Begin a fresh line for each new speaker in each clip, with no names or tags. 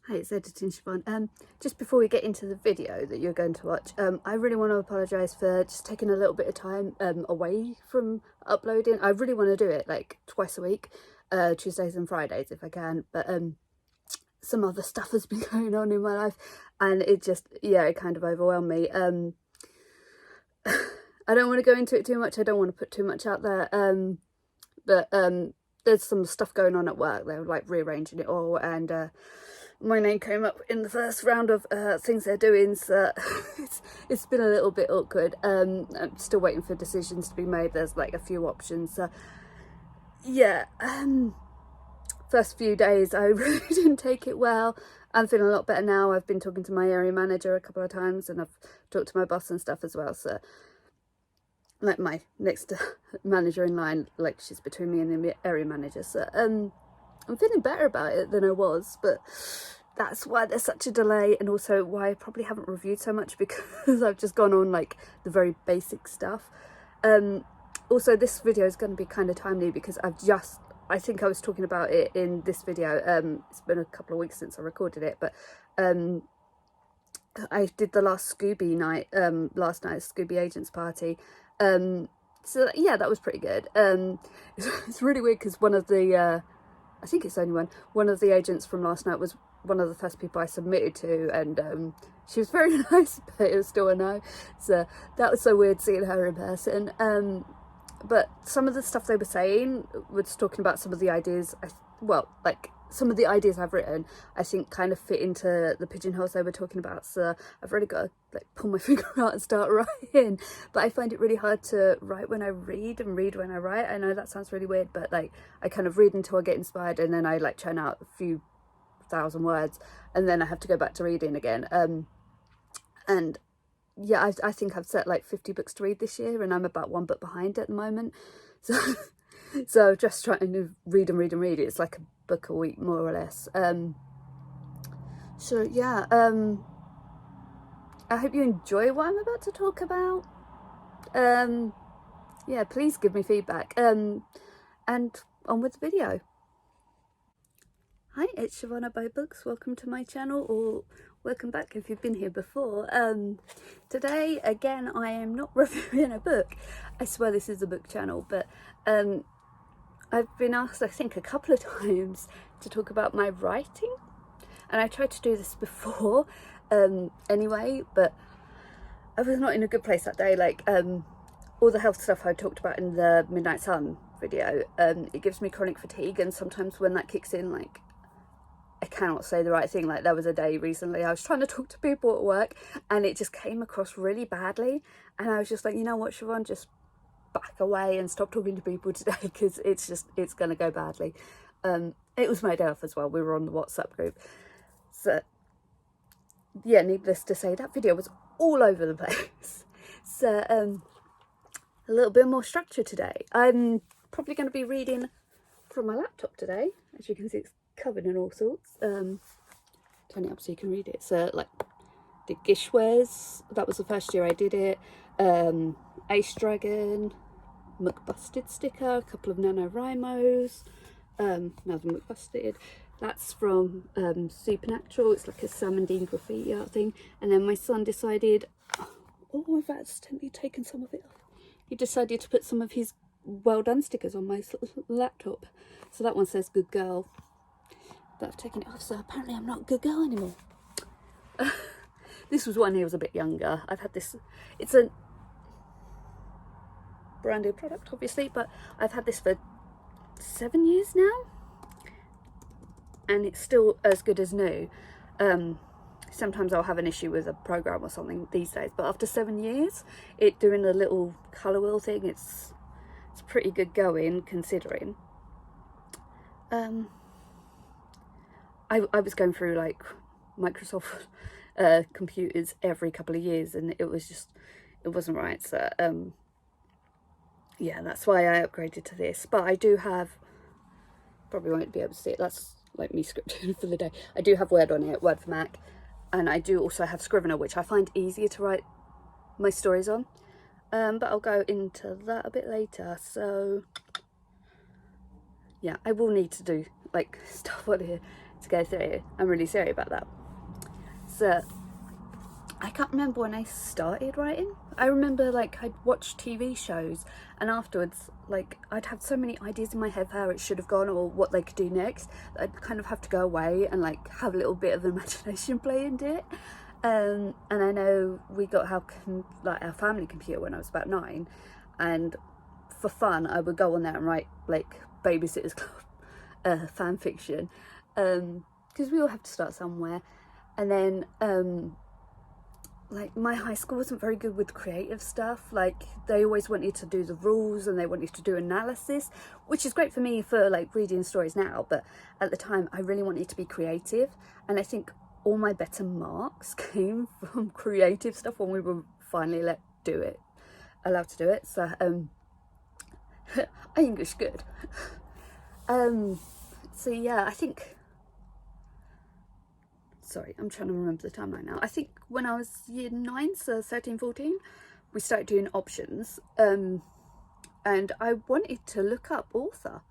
Hi, it's editing Siobhan. Just before we get into the video that you're going to watch, I really want to apologise for just taking a little bit of time away from uploading. I really want to do it like twice a week, Tuesdays and Fridays if I can, but some other stuff has been going on in my life and it just, yeah, it kind of overwhelmed me. I don't want to go into it too much, I don't want to put too much out there, but there's some stuff going on at work. They were like rearranging it all, and my name came up in the first round of things they're doing, so it's been a little bit awkward. I'm still waiting for decisions to be made. There's like a few options, so yeah. First few days I really didn't take it well. I'm feeling a lot better now. I've been talking to my area manager a couple of times, and I've talked to my boss and stuff as well, so like my next manager in line, like she's between me and the area manager, so I'm feeling better about it than I was, but that's why there's such a delay, and also why I probably haven't reviewed so much, because I've just gone on like the very basic stuff. Also, this video is going to be kind of timely because I think I was talking about it in this video. It's been a couple of weeks since I recorded it, but I did the last Scooby night last night, Scooby Agents Party. So yeah, that was pretty good. It's really weird because one of the I think it's only one of the agents from last night was one of the first people I submitted to, and she was very nice, but it was still a no. So that was so weird seeing her in person. But some of the stuff they were saying was talking about some of the ideas, like some of the ideas I've written, I think kind of fit into the pigeonholes they were talking about. So I've really got to like pull my finger out and start writing. But I find it really hard to write when I read and read when I write. I know that sounds really weird, but like I kind of read until I get inspired, and then I like churn out a few thousand words, and then I have to go back to reading again. And yeah, I think I've set like 50 books to read this year, and I'm about one book behind at the moment. So just trying to read and read and read. It's like a book a week, more or less. So yeah, I hope you enjoy what I'm about to talk about. Yeah, please give me feedback. And on with the video. Hi, it's Siobhan by Books. Welcome to my channel, or welcome back if you've been here before. Today, again, I am not reviewing a book. I swear this is a book channel, but I've been asked, I think, a couple of times to talk about my writing, and I tried to do this before anyway, but I was not in a good place that day. Like all the health stuff I talked about in the Midnight Sun video, it gives me chronic fatigue, and sometimes when that kicks in, like I cannot say the right thing. Like there was a day recently I was trying to talk to people at work and it just came across really badly, and I was just like, you know what, Siobhan, just back away and stop talking to people today, because it's gonna go badly. It was my day off as well. We were on the WhatsApp group, so yeah, needless to say, that video was all over the place. So a little bit more structure today. I'm probably going to be reading from my laptop today. As you can see, it's covered in all sorts. Turn it up so you can read it. So like the Gishwares, that was the first year I did it. Ace Dragon, McBusted sticker, a couple of NaNoWriMos, another McBusted. That's from Supernatural. It's like a Sam and Dean graffiti art thing. And then my son decided, oh, I've accidentally taken some of it off. He decided to put some of his well done stickers on my laptop. So that one says good girl, but I've taken it off, so apparently I'm not a good girl anymore. This was when he was a bit younger. I've had this, it's a brand new product obviously, but I've had this for 7 years now, and it's still as good as new. Sometimes I'll have an issue with a program or something these days, but after 7 years, it doing a little colour wheel thing, it's pretty good going, considering. I was going through like Microsoft computers every couple of years, and it wasn't right. So yeah, that's why I upgraded to this. But I do have, probably won't be able to see it, that's like me scripting for the day. I do have Word on it, Word for Mac. And I do also have Scrivener, which I find easier to write my stories on. But I'll go into that a bit later. So yeah, I will need to do like stuff on here to go through. I'm really sorry about that. So I can't remember when I started writing. I remember like I'd watch TV shows, and afterwards like I'd have so many ideas in my head how it should have gone or what they could do next. I'd kind of have to go away and like have a little bit of imagination play into it. And I know we got our family computer when I was about 9, and for fun I would go on there and write like Babysitter's Club fan fiction, because we all have to start somewhere. And then like my high school wasn't very good with creative stuff. Like they always wanted to do the rules and they wanted to do analysis, which is great for me for like reading stories now, but at the time I really wanted to be creative, and I think all my better marks came from creative stuff when we were finally allowed to do it. So English good. So yeah, I think, sorry, I'm trying to remember the timeline now. I think when I was year 9, so 13, 14, we started doing options. And I wanted to look up author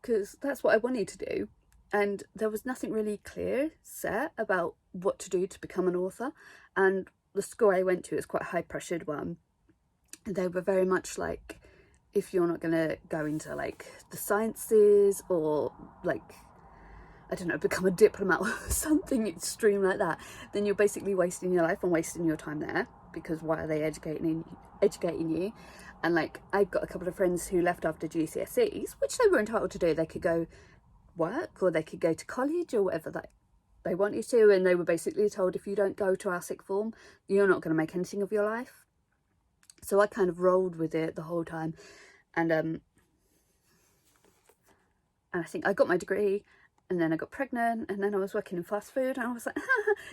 because that's what I wanted to do. And there was nothing really clear set about what to do to become an author. And the school I went to is quite a high pressured one. They were very much like, if you're not going to go into like the sciences or like, I don't know, become a diplomat or something extreme like that, then you're basically wasting your life and wasting your time there, because why are they educating you? And like, I've got a couple of friends who left after GCSEs, which they were entitled to do. They could go work or they could go to college or whatever they wanted to, and they were basically told, if you don't go to our sixth form, you're not going to make anything of your life. So I kind of rolled with it the whole time, and I think I got my degree, and then I got pregnant, and then I was working in fast food, and I was like,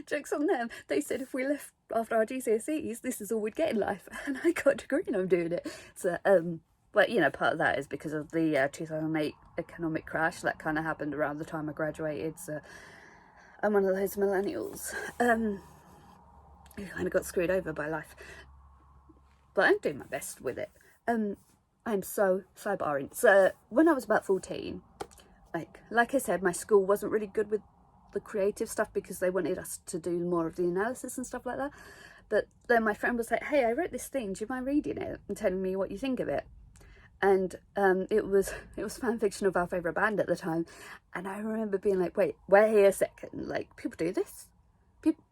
joke's on them. They said if we left after our GCSEs, this is all we'd get in life, and I got a degree and I'm doing it. So but you know, part of that is because of the 2008 economic crash that kind of happened around the time I graduated. So I'm one of those millennials who kind of got screwed over by life, but I'm doing my best with it. I'm so sidebarring. So when I was about 14, like I said, my school wasn't really good with the creative stuff because they wanted us to do more of the analysis and stuff like that. But then my friend was like, hey, I wrote this thing, do you mind reading it and telling me what you think of it? And it was fan fiction of our favourite band at the time. And I remember being like, wait here a second, like, people do this?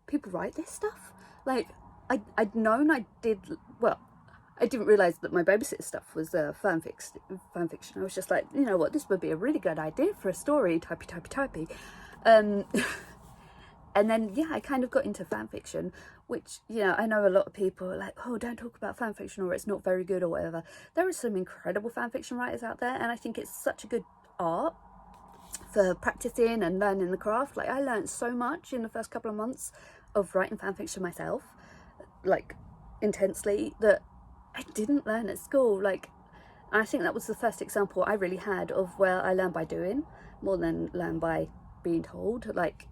People write this stuff? Like, I'd known I did, well, I didn't realise that my babysitter stuff was fan fiction. I was just like, you know what, this would be a really good idea for a story, typey. And then, yeah, I kind of got into fan fiction, which, you know, I know a lot of people are like, oh, don't talk about fan fiction or it's not very good or whatever. There are some incredible fan fiction writers out there, and I think it's such a good art for practicing and learning the craft. Like, I learned so much in the first couple of months of writing fan fiction myself, like, intensely, that I didn't learn at school. Like, I think that was the first example I really had of where I learned by doing more than learn by being told. Like,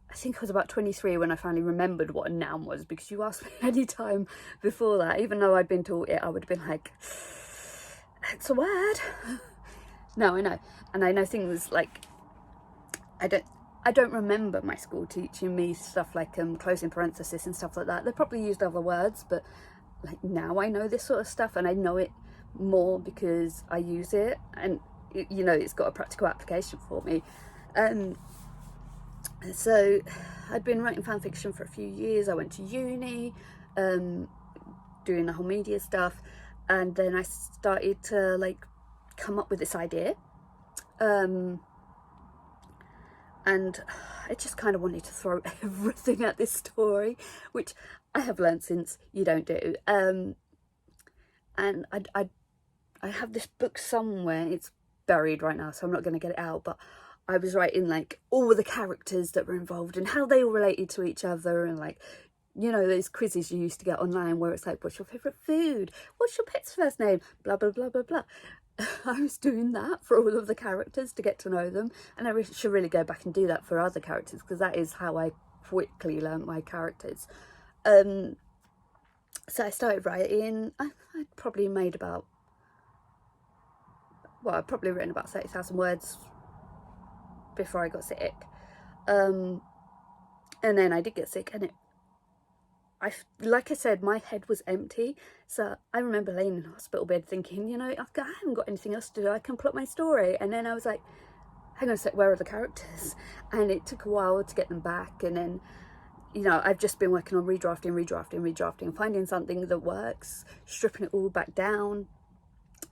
I think I was about 23 when I finally remembered what a noun was, because you asked me any time before that, even though I'd been taught it, I would have been like, it's a word. No, I know. And I know things like, I don't remember my school teaching me stuff like closing parenthesis and stuff like that. They probably used other words, but like now I know this sort of stuff, and I know it more because I use it, and you know, it's got a practical application for me. So I'd been writing fan fiction for a few years. I went to uni, doing the whole media stuff, and then I started to like come up with this idea, and I just kind of wanted to throw everything at this story, which I have learned since you don't do. And I have this book somewhere. It's buried right now, so I'm not going to get it out, but I was writing like all the characters that were involved and how they all related to each other, and like, you know, those quizzes you used to get online where it's like, what's your favourite food? What's your pet's first name? Blah, blah, blah, blah, blah. I was doing that for all of the characters to get to know them, and I should really go back and do that for other characters, because that is how I quickly learned my characters. So I started writing. I'd probably made about, well, I'd probably written about 30,000 words before I got sick. And then I did get sick, and like I said, my head was empty. So I remember laying in a hospital bed thinking, you know, I haven't got anything else to do. I can plot my story. And then I was like, hang on a sec, where are the characters? And it took a while to get them back. And then, you know, I've just been working on redrafting, finding something that works, stripping it all back down,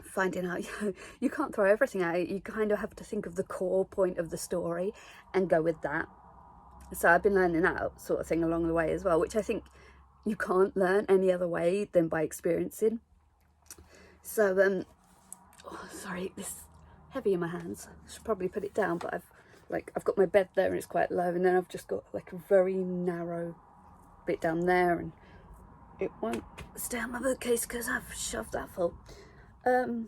finding out, you know, you can't throw everything out. You kind of have to think of the core point of the story and go with that. So I've been learning that sort of thing along the way as well, which I think you can't learn any other way than by experiencing. So oh, sorry, this is heavy in my hands. I should probably put it down, but I've got my bed there and it's quite low, and then I've just got like a very narrow bit down there, and it won't stay on my bookcase because I've shoved that full. Oh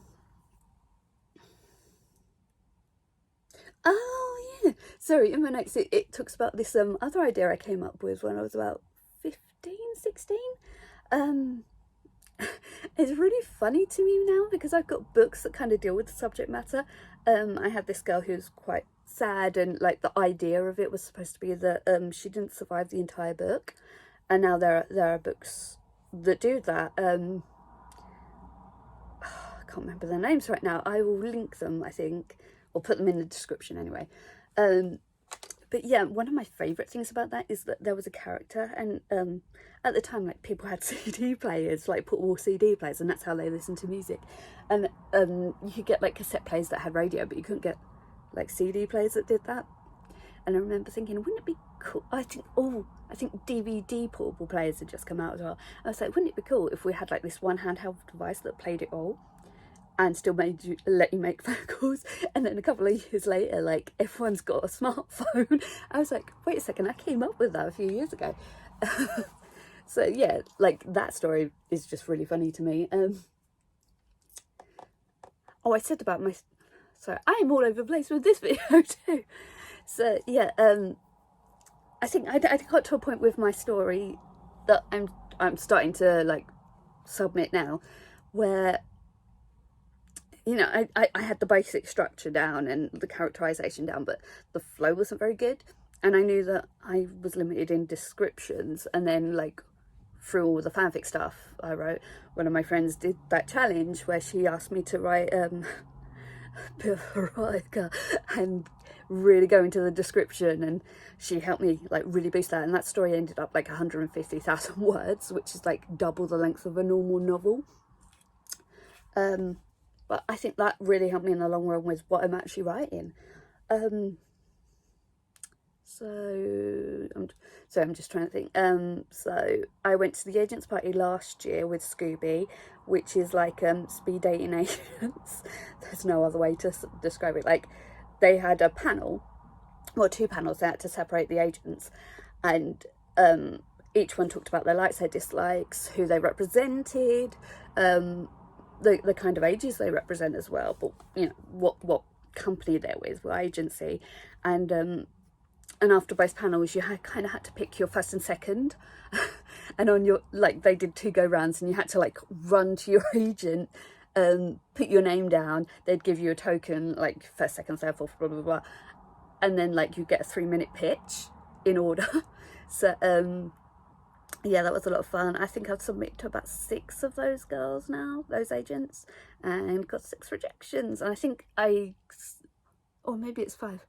yeah, sorry, in my notes it talks about this other idea I came up with when I was about 15, 16. It's really funny to me now because I've got books that kind of deal with the subject matter. I had this girl who's quite sad, and like the idea of it was supposed to be that she didn't survive the entire book, and now there are books that do that. I can't remember their names right now. I will link them, I think, or put them in the description anyway. But yeah, one of my favourite things about that is that there was a character, and at the time, like, people had CD players, like portable CD players, and that's how they listened to music. And you could get like cassette players that had radio, but you couldn't get like CD players that did that. And I remember thinking, wouldn't it be cool? I think DVD portable players had just come out as well. I was like, wouldn't it be cool if we had like this one handheld device that played it all and still let you make phone calls? And then a couple of years later, like, everyone's got a smartphone. I was like, wait a second, I came up with that a few years ago. So yeah, like, that story is just really funny to me. Oh, I said about my... Sorry, I'm all over the place with this video too. So yeah, I think I got to a point with my story that I'm starting to like submit now, where, you know, I had the basic structure down and the characterization down, but the flow wasn't very good, and I knew that I was limited in descriptions. And then, like, through all the fanfic stuff I wrote, one of my friends did that challenge where she asked me to write bit of erotica and really go into the description, and she helped me like really boost that, and that story ended up like 150,000 words, which is like double the length of a normal novel. But I think that really helped me in the long run with what I'm actually writing. So I'm just trying to think. So I went to the agents party last year with Scooby, which is like speed dating agents. There's no other way to describe it. Like, they had a panel, well, 2 panels. They had to separate the agents, and each one talked about their likes, their dislikes, who they represented, the kind of ages they represent as well, but, you know, what company they're with, what agency. And after both panels, you kind of had to pick your first and second. And on your, like, they did 2 go rounds, and you had to like run to your agent, put your name down. They'd give you a token, like first, second, third, fourth, blah, blah, blah. And then like you get a 3-minute pitch in order. So yeah, that was a lot of fun. I think I've submitted to about 6 of those girls now, those agents, and got 6 rejections. And I think or maybe it's 5.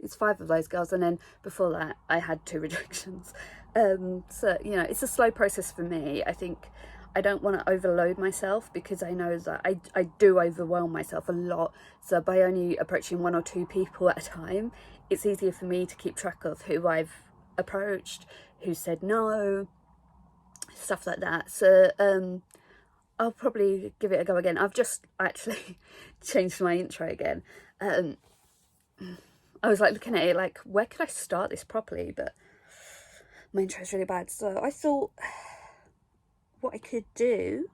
It's 5 of those girls, and then before that I had 2 rejections. So, you know, it's a slow process for me. I think I don't want to overload myself, because I know that I do overwhelm myself a lot. So by only approaching 1 or 2 people at a time, it's easier for me to keep track of who I've approached, who said no, stuff like that. So I'll probably give it a go again. I've just actually changed my intro again. I was like looking at it like, where could I start this properly? But my intro is really bad. So I thought what I could do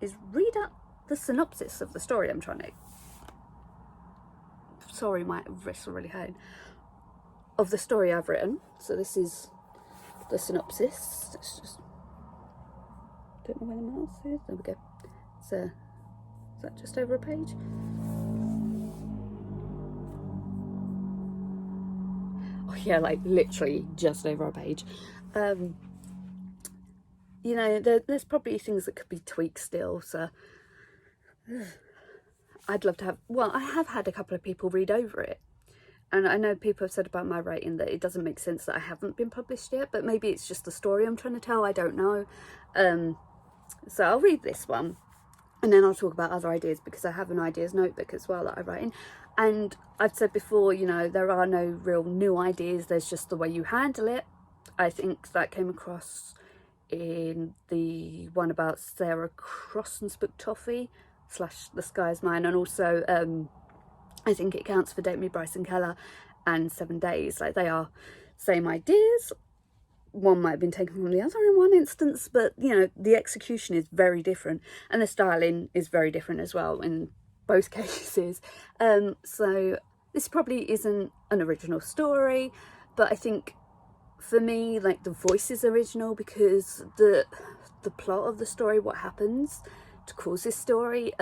is read out the synopsis of the story I'm trying to... Sorry, my wrists are really hurting. Of the story I've written. So this is the synopsis. Let's just... Don't know where the mouse is. There we go. So is that just over a page? yeah, like literally just over a page. You know, there's probably things that could be tweaked still, so I'd love to have, well, I have had a couple of people read over it, and I know people have said about my writing that it doesn't make sense that I haven't been published yet, but maybe it's just the story I'm trying to tell, I don't know. So I'll read this one, and then I'll talk about other ideas, because I have an ideas notebook as well that I write in. And I've said before, you know, there are no real new ideas, there's just the way you handle it. I think that came across in the one about Sarah Crossan's book Toffee / The Sky's Mine, and also I think it counts for Date Me Bryson Keller and 7 Days. Like, they are same ideas, one might have been taken from the other in one instance, but you know, the execution is very different, and the styling is very different as well in both cases. So this probably isn't an original story, but I think for me, like, the voice is original, because the plot of the story, what happens to cause this story,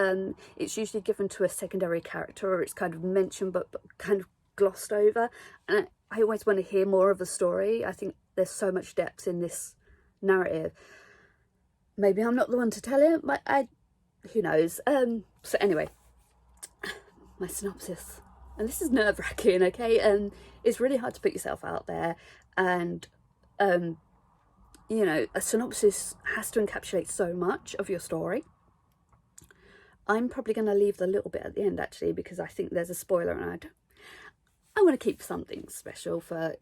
it's usually given to a secondary character, or it's kind of mentioned but kind of glossed over, and I always want to hear more of the story. I think there's so much depth in this narrative. Maybe I'm not the one to tell it, but who knows. So anyway, my synopsis, and this is nerve-wracking, okay? It's really hard to put yourself out there, and you know, a synopsis has to encapsulate so much of your story. I'm probably going to leave the little bit at the end, actually, because I think there's a spoiler, and I want to keep something special for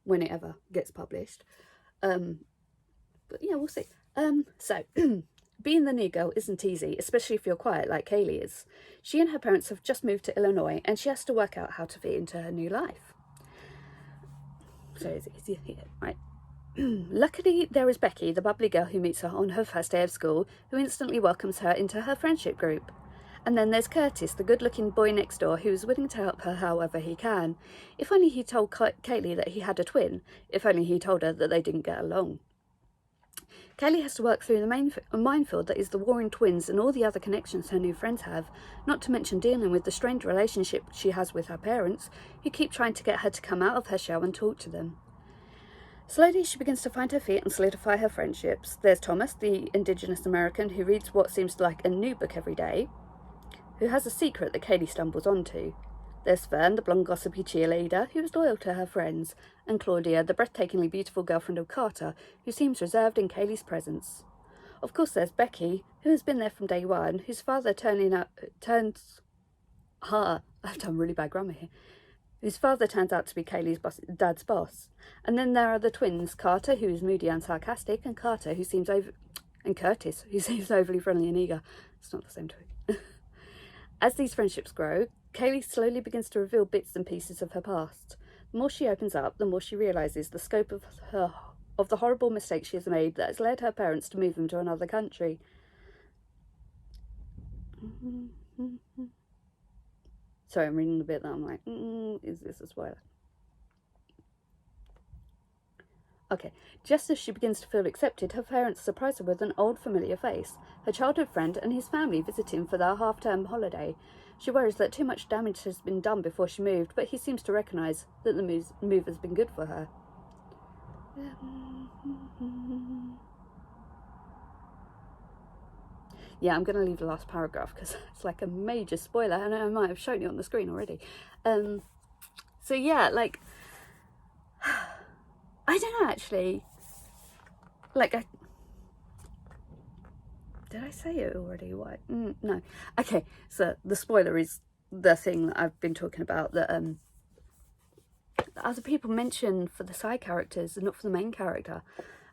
when it ever gets published. But yeah, we'll see. So being the new girl isn't easy, especially if you're quiet like Kaylee is. She and her parents have just moved to Illinois, and she has to work out how to fit into her new life. So it's easy here, right? Luckily, there is Becky, the bubbly girl who meets her on her first day of school, who instantly welcomes her into her friendship group. And then there's Curtis, the good-looking boy next door, who is willing to help her however he can. If only he told Kaylee that he had a twin. If only he told her that they didn't get along. Kaylee has to work through the minefield that is the warring twins and all the other connections her new friends have, not to mention dealing with the strained relationship she has with her parents, who keep trying to get her to come out of her shell and talk to them. Slowly, she begins to find her feet and solidify her friendships. There's Thomas, the Indigenous American, who reads what seems like a new book every day, who has a secret that Kaylee stumbles onto. There's Fern, the blonde gossipy cheerleader, who is loyal to her friends, and Claudia, the breathtakingly beautiful girlfriend of Carter, who seems reserved in Kaylee's presence. Of course, there's Becky, who has been there from day one, whose father I've done really bad grammar here. Whose father turns out to be Kaylee's dad's boss. And then there are the twins, Carter, who is moody and sarcastic, and Curtis, who seems overly friendly and eager. It's not the same twin. As these friendships grow, Kaylee slowly begins to reveal bits and pieces of her past. The more she opens up, the more she realises the scope of the horrible mistake she has made that has led her parents to move them to another country. Sorry, I'm reading the bit that I'm like, is this a spoiler? Okay, just as she begins to feel accepted, her parents surprise her with an old familiar face, her childhood friend and his family visiting for their half-term holiday. She worries that too much damage has been done before she moved, but he seems to recognise that the move has been good for her. Yeah, I'm going to leave the last paragraph because it's like a major spoiler, and I might have shown you on the screen already. So yeah, like, I don't know, actually. Like, did I say it already? What? No. Okay, so the spoiler is the thing that I've been talking about, that other people mention for the side characters and not for the main character.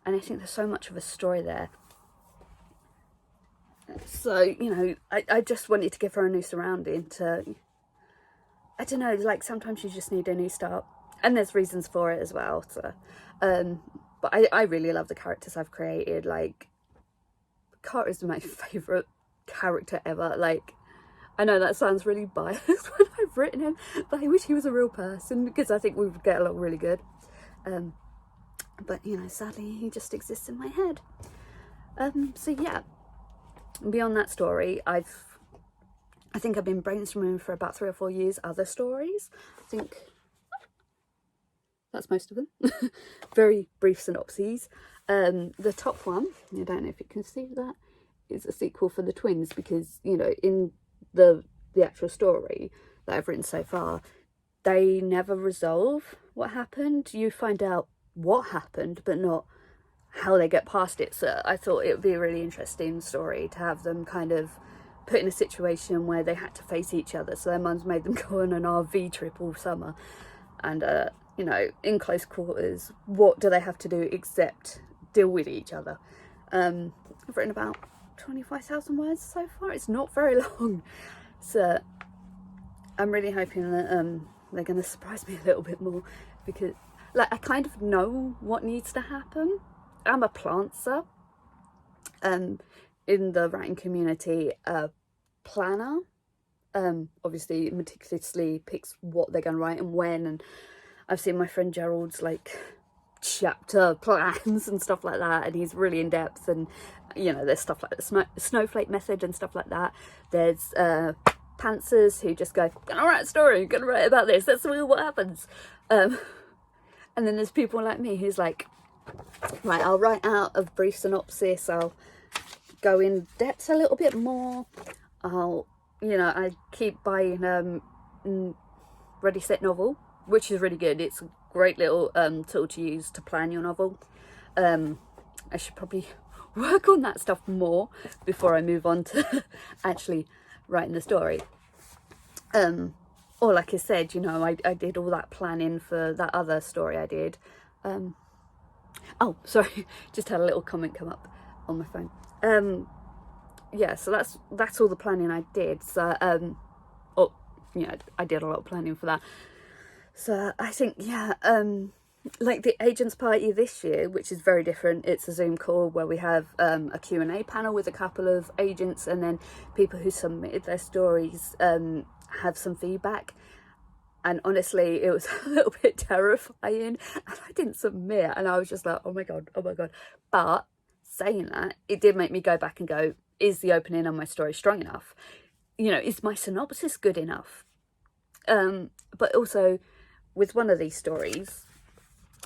And I think there's so much of a story there. So, you know, I just wanted to give her a new surrounding to, I don't know, like, sometimes you just need a new start. And there's reasons for it as well. So, but I really love the characters I've created. Like, Carter is my favourite character ever. Like, I know that sounds really biased when I've written him, but I wish he was a real person, because I think we would get along really good. But, you know, sadly, he just exists in my head. So, yeah. Beyond that story, I think I've been brainstorming for about 3 or 4 years other stories. I think that's most of them. Very brief synopses. The top one, I don't know if you can see that, is a sequel for the twins, because, you know, in the actual story that I've written so far, they never resolve what happened. You find out what happened, but not how they get past it. So I thought it would be a really interesting story to have them kind of put in a situation where they had to face each other. So their mums made them go on an RV trip all summer, and you know, in close quarters, what do they have to do except deal with each other? I've written about 25,000 words so far. It's not very long, so I'm really hoping that they're going to surprise me a little bit more, because, like, I kind of know what needs to happen. I'm a plantser. In the writing community, a planner obviously meticulously picks what they're going to write and when, and I've seen my friend Gerald's like chapter plans and stuff like that, and he's really in depth. And, you know, there's stuff like the snowflake method and stuff like that. There's pantsers who just go, gonna write a story, gonna write about this, let's see what happens. And then there's people like me who's like, right, I'll write out a brief synopsis, I'll go in depth a little bit more, I'll, you know, I keep buying Ready Set Novel, which is really good. It's a great little tool to use to plan your novel. I should probably work on that stuff more before I move on to actually writing the story. Or like I said, you know, I did all that planning for that other story I did. Oh, sorry, just had a little comment come up on my phone. Yeah, so that's all the planning I did. So, oh, yeah, I did a lot of planning for that. So I think, yeah, like the agents party this year, which is very different. It's a Zoom call where we have a Q&A panel with a couple of agents, and then people who submitted their stories have some feedback. And honestly, it was a little bit terrifying, and I didn't submit, and I was just like, oh my god. But saying that, it did make me go back and go, is the opening of my story strong enough? You know, is my synopsis good enough? But also, with one of these stories,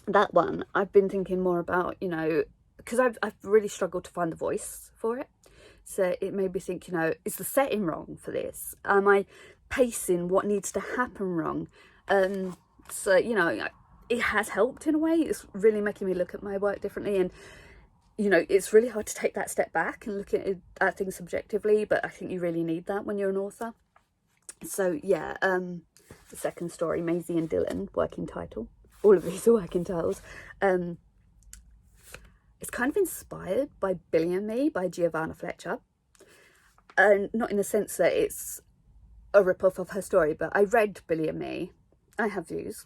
that one, I've been thinking more about, you know, because I've really struggled to find the voice for it. So it made me think, you know, is the setting wrong for this? Am I pacing what needs to happen wrong? So, you know, it has helped in a way. It's really making me look at my work differently, and, you know, it's really hard to take that step back and look at things subjectively, but I think you really need that when you're an author. So yeah, the second story, Maisie and Dylan, working title. All of these are working titles. It's kind of inspired by Billy and Me by Giovanna Fletcher. And not in the sense that it's a rip-off of her story, but I read Billy and Me. I have views.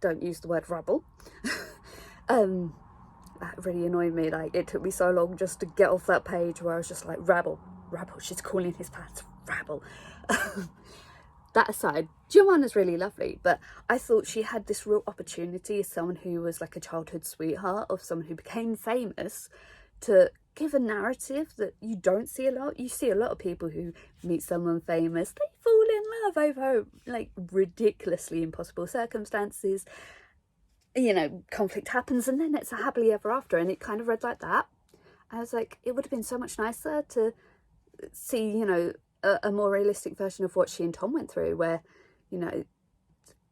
Don't use the word rabble. That really annoyed me. Like, it took me so long just to get off that page where I was just like, rabble, she's calling his pants rabble. That aside, Giovanna's really lovely, but I thought she had this real opportunity as someone who was like a childhood sweetheart of someone who became famous, to give a narrative that you don't see a lot. You see a lot of people who meet someone famous, they fall in love over like ridiculously impossible circumstances. You know, conflict happens and then it's a happily ever after, and it kind of read like that. I was like, it would have been so much nicer to see, you know, a more realistic version of what she and Tom went through, where, you know,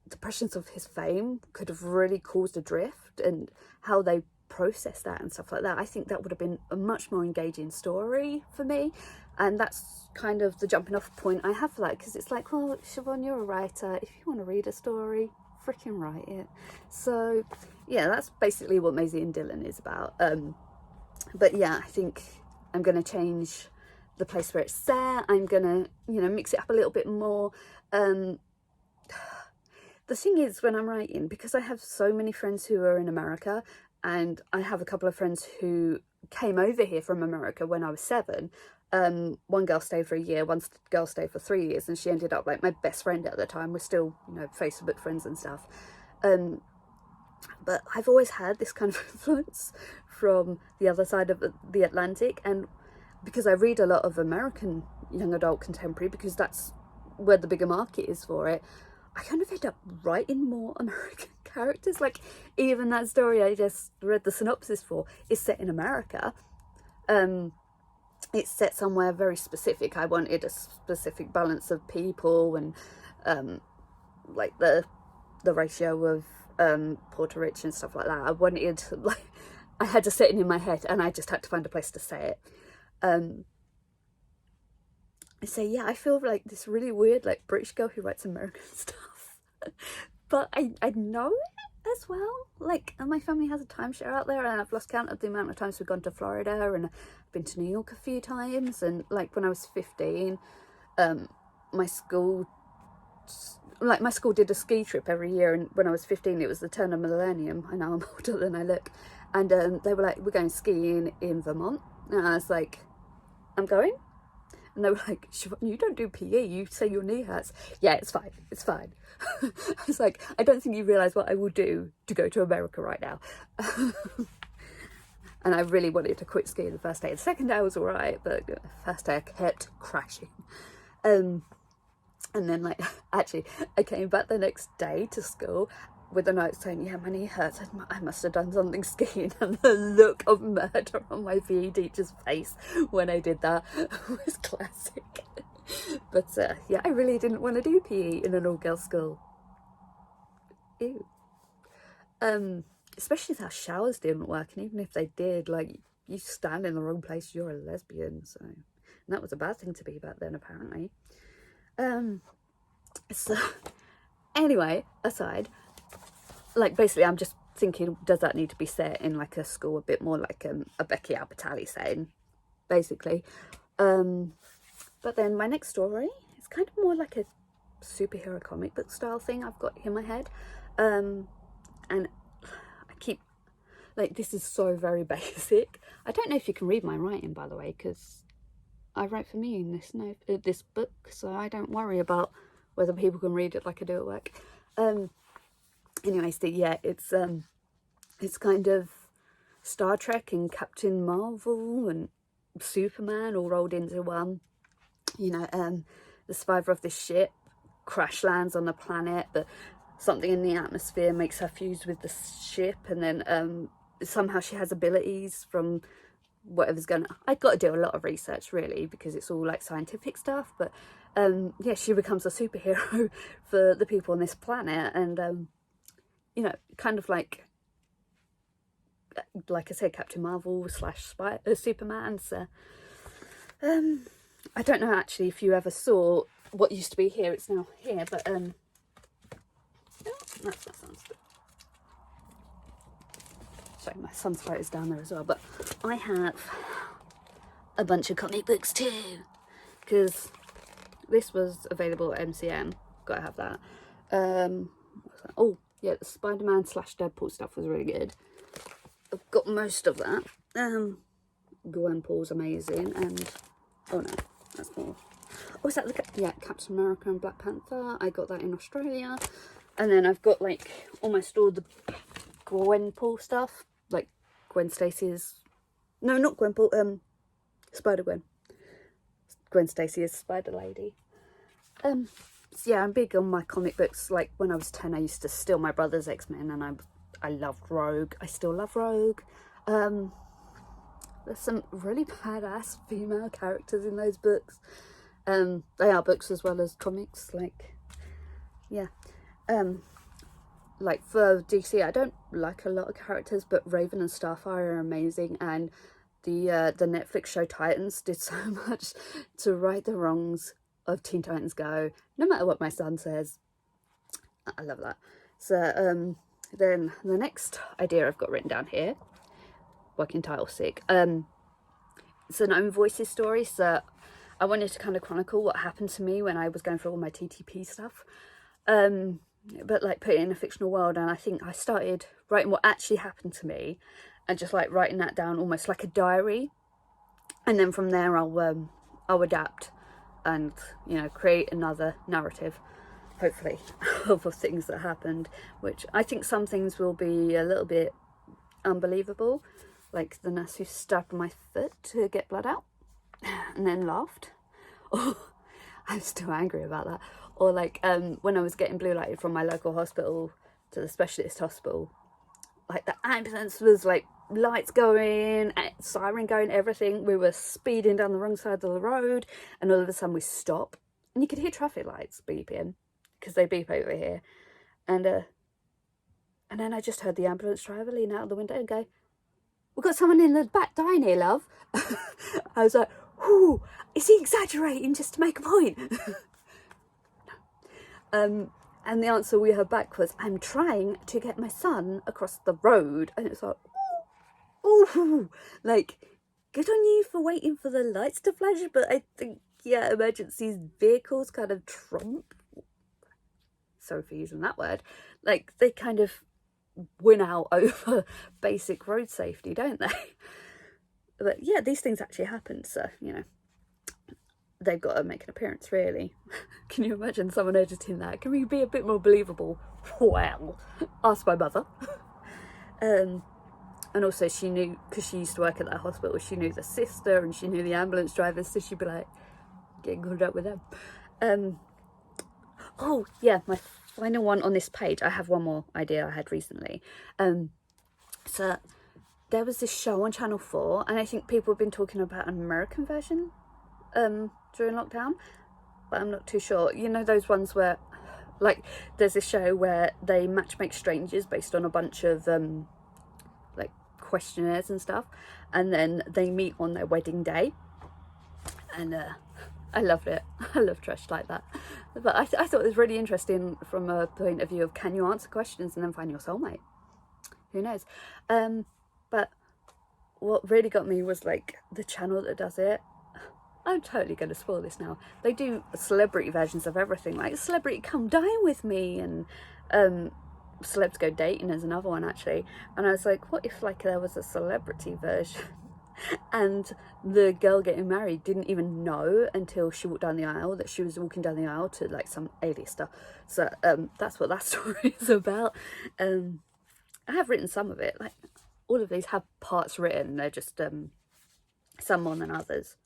the presence of his fame could have really caused a drift, and how they process that and stuff like that. I think that would have been a much more engaging story for me, and that's kind of the jumping off point I have for that, because it's like, well, Siobhan, you're a writer. If you want to read a story, freaking write it. So yeah, that's basically what Maisie and Dylan is about. But yeah, I think I'm going to change the place where it's set. I'm gonna, you know, mix it up a little bit more. The thing is, when I'm writing, because I have so many friends who are in America, and I have a couple of friends who came over here from America when I was 7. One girl stayed for a year, one girl stayed for 3 years, and she ended up like my best friend at the time. We're still, you know, Facebook friends and stuff. But I've always had this kind of influence from the other side of the Atlantic, and because I read a lot of American young adult contemporary, because that's where the bigger market is for it, I kind of end up writing more American characters. Like, even that story I just read the synopsis for is set in America. It's set somewhere very specific. I wanted a specific balance of people and like the ratio of poor to rich and stuff like that. I wanted, like, I had to set it in my head, and I just had to find a place to say it. So yeah, I feel like this really weird, like, British girl who writes American stuff. But I know it as well. Like, my family has a timeshare out there, and I've lost count of the amount of times we've gone to Florida, and I've been to New York a few times. And like, when I was 15, my school did a ski trip every year, and when I was 15 it was the turn of millennium. I know I'm older than I look. And they were like, we're going skiing in Vermont. And I was like, I'm going? And they were like, you don't do PE, you say your knee hurts. Yeah, it's fine, it's fine. I was like, I don't think you realise what I will do to go to America right now. And I really wanted to quit skiing the first day. The second day I was alright, but the first day I kept crashing. And then, like, actually, I came back the next day to school with a note saying, yeah, my knee hurts, I must have done something skiing. And the look of murder on my PE teacher's face when I did that was classic. But yeah, I really didn't want to do PE in an all-girls school. Ew. Especially as our showers didn't work, and even if they did, like, you stand in the wrong place, you're a lesbian. So, and that was a bad thing to be back then, apparently. So anyway, aside, like, basically I'm just thinking, does that need to be set in like a school a bit more like a Becky Albertalli setting, basically. But then my next story is kind of more like a superhero comic book style thing I've got in my head. And I keep, like, this is so very basic. I don't know if you can read my writing, by the way, because I write for me in this book, so I don't worry about whether people can read it like I do at work. Anyway, so yeah, it's kind of Star Trek and Captain Marvel and Superman all rolled into one. You know, the survivor of this ship crash lands on the planet, but something in the atmosphere makes her fuse with the ship, and then somehow she has abilities from whatever's going on. I've got to do a lot of research, really, because it's all like scientific stuff, but yeah, she becomes a superhero for the people on this planet. And you know, kind of like I said, Captain Marvel / Superman. So I don't know actually if you ever saw what used to be here, it's now here, but oh, that sounds good. Sorry, my son's photo's down there as well, but I have a bunch of comic books too, because this was available at MCM. Gotta have that. What's that? Oh yeah, the Spider-Man / Deadpool stuff was really good. I've got most of that. Gwenpool's amazing, and oh no, that's more. Oh, is that the Captain America and Black Panther? I got that in Australia. And then I've got like almost all the Gwenpool stuff, like Gwen Stacy's, no, not Gwenpool, Spider-Gwen. Gwen Stacy is Spider Lady. So yeah, I'm big on my comic books. Like, when I was 10, I used to steal my brother's X-Men, and I loved Rogue. I still love Rogue. There's some really badass female characters in those books. They are books as well as comics, like, yeah. Like, for DC, I don't like a lot of characters, but Raven and Starfire are amazing, and the Netflix show Titans did so much to right the wrongs of Teen Titans Go, no matter what my son says. I love that. So then the next idea I've got written down here, working title sick, it's an own voices story. So I wanted to kind of chronicle what happened to me when I was going through all my TTP stuff, but like put it in a fictional world. And I think I started writing what actually happened to me, and just like writing that down almost like a diary, and then from there I'll adapt and, you know, create another narrative, hopefully, of things that happened, which I think some things will be a little bit unbelievable, like the nurse who stabbed my foot to get blood out and then laughed. Oh, I'm still angry about that. Or like when I was getting blue lighted from my local hospital to the specialist hospital, like the ambulance was like lights going, siren going, everything. We were speeding down the wrong side of the road, and all of a sudden we stop, and you could hear traffic lights beeping because they beep over here, and then I just heard the ambulance driver lean out of the window and go, "We've got someone in the back dying here, love." I was like, "Whoo, is he exaggerating just to make a point?" And the answer we heard back was, "I'm trying to get my son across the road." And it's like, ooh, like, good on you for waiting for the lights to flash. But I think, yeah, emergency vehicles kind of trump, sorry for using that word, like, they kind of win out over basic road safety, don't they? But yeah, these things actually happen, so, you know, they've got to make an appearance, really. Can you imagine someone editing that? Can we be a bit more believable? Well, ask my mother. And also she knew, because she used to work at that hospital, she knew the sister and she knew the ambulance driver, so she'd be like, getting called up with them. Oh yeah, my final one on this page, I have one more idea I had recently. So there was this show on Channel 4, and I think people have been talking about an American version during lockdown, but I'm not too sure. You know those ones where, like, there's a show where they matchmake strangers based on a bunch of like questionnaires and stuff, and then they meet on their wedding day, and I loved it. I love trash like that. But I thought it was really interesting from a point of view of, can you answer questions and then find your soulmate? Who knows? But what really got me was, like, the channel that does it. I'm totally going to spoil this now. They do celebrity versions of everything, like Celebrity Come Dine With Me, and Celebs Go Dating is another one, actually. And I was like, what if, like, there was a celebrity version and the girl getting married didn't even know until she walked down the aisle that she was walking down the aisle to, like, some A-lister. So that's what that story is about. I have written some of it. Like, all of these have parts written. They're just some more than others.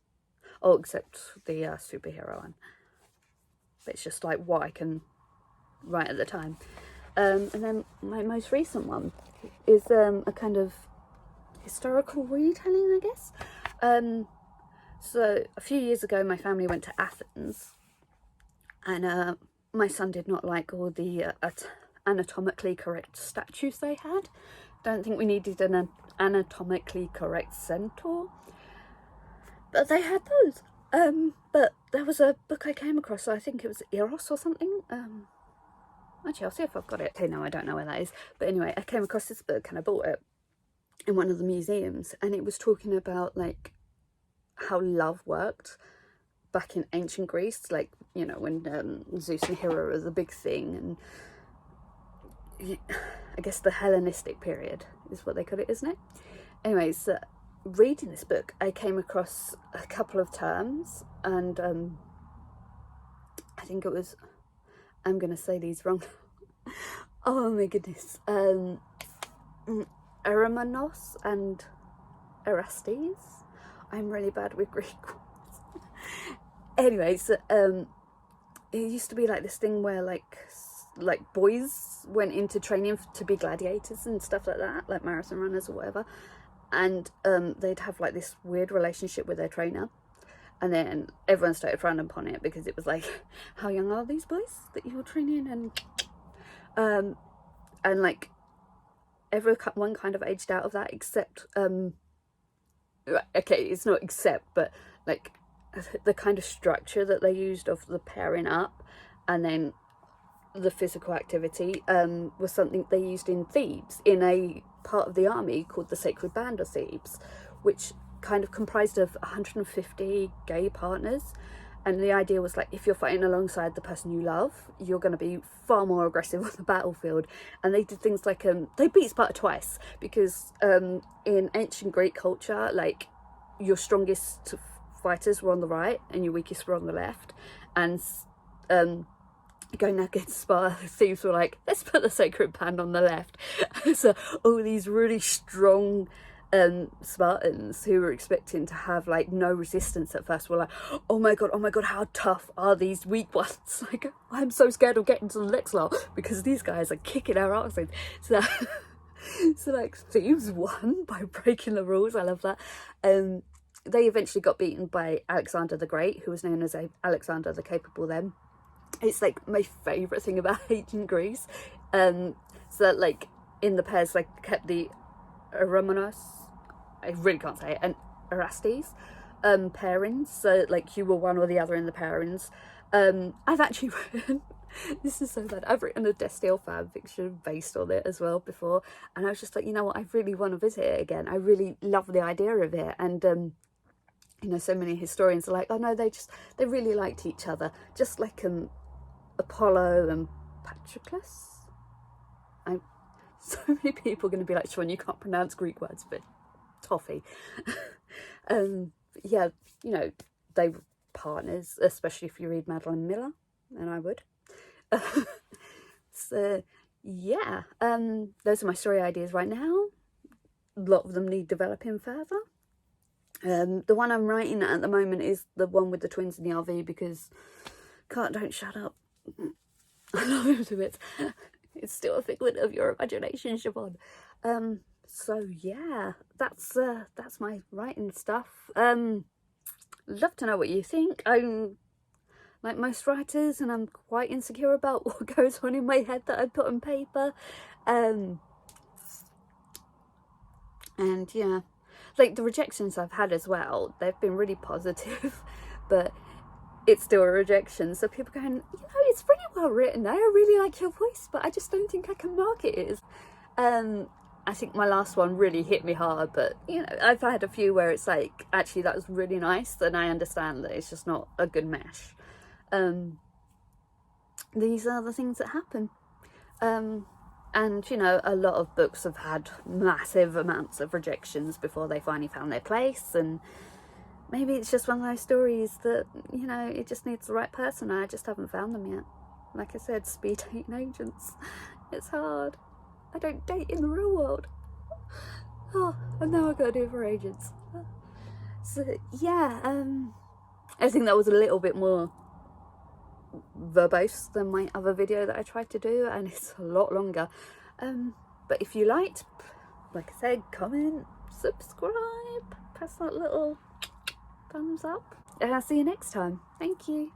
Oh, except the superhero one. But it's just like what I can write at the time. And then my most recent one is a kind of historical retelling, I guess. So a few years ago, my family went to Athens, and my son did not like all the anatomically correct statues they had. Don't think we needed an anatomically correct centaur, but they had those. But there was a book I came across, I think it was Eros or something. Actually, I'll see if I've got it. Okay, no, I don't know where that is. But anyway, I came across this book and I bought it in one of the museums, and it was talking about, like, how love worked back in ancient Greece, like, you know, when Zeus and Hera was a big thing, and I guess the Hellenistic period is what they call it, isn't it? Anyways, reading this book, I came across a couple of terms, and I think it was, I'm going to say these wrong. Oh my goodness. Eromenos and Erastes. I'm really bad with Greek words. Anyways, it used to be like this thing where like boys went into training to be gladiators and stuff like that, like marathon runners or whatever, and they'd have like this weird relationship with their trainer, and then everyone started frowning upon it because it was like, how young are these boys that you're training? And like everyone kind of aged out of that, except okay, it's not except, but like the kind of structure that they used of the pairing up and then the physical activity was something they used in Thebes, in a part of the army called the Sacred Band of Thebes, which kind of comprised of 150 gay partners. And the idea was, like, if you're fighting alongside the person you love, you're going to be far more aggressive on the battlefield. And they did things like, they beat Sparta twice, because in ancient Greek culture, like, your strongest fighters were on the right and your weakest were on the left. And going against Sparta, the thieves were like, let's put the Sacred Band on the left. So all these really strong Spartans who were expecting to have like no resistance at first were like, oh my god, how tough are these weak ones? Like, I'm so scared of getting to the next level because these guys are kicking our asses. So so like Thebes won by breaking the rules. I love that. They eventually got beaten by Alexander the Great, who was known as Alexander the Capable then. It's like my favourite thing about ancient Greece. So that like in the pairs like kept the Eromenos, I really can't say it, and Erastes pairings, so like you were one or the other in the pairings. I've actually written, this is so bad, I've written a Destil fan fiction based on it as well before, and I was just like, you know what, I really want to visit it again. I really love the idea of it. And you know, so many historians are like, oh no, they really liked each other, just like Apollo and Patroclus. So many people are going to be like, Siobhan, you can't pronounce Greek words, but toffee. Yeah, you know, they were partners, especially if you read Madeline Miller, and I would. So yeah, those are my story ideas right now. A lot of them need developing further. The one I'm writing at the moment is the one with the twins in the RV, because don't shut up. I love it. It's still a figment of your imagination, Siobhan. So yeah, that's my writing stuff. Love to know what you think. I'm like most writers, and I'm quite insecure about what goes on in my head that I put on paper. And yeah, like the rejections I've had as well, they've been really positive, but it's still a rejection. So people going, you know, it's pretty well written. I really like your voice, but I just don't think I can market it. I think my last one really hit me hard, but you know, I've had a few where it's like, actually that was really nice, and I understand that it's just not a good mesh. These are the things that happen. And you know, a lot of books have had massive amounts of rejections before they finally found their place, and maybe it's just one of those stories that, you know, it just needs the right person. I just haven't found them yet. Like I said, speed dating agents. It's hard. I don't date in the real world. Oh, and now I've got to do it for agents. So yeah, I think that was a little bit more verbose than my other video that I tried to do, and it's a lot longer. But if you liked, like I said, comment, subscribe, press that little thumbs up, and I'll see you next time. Thank you.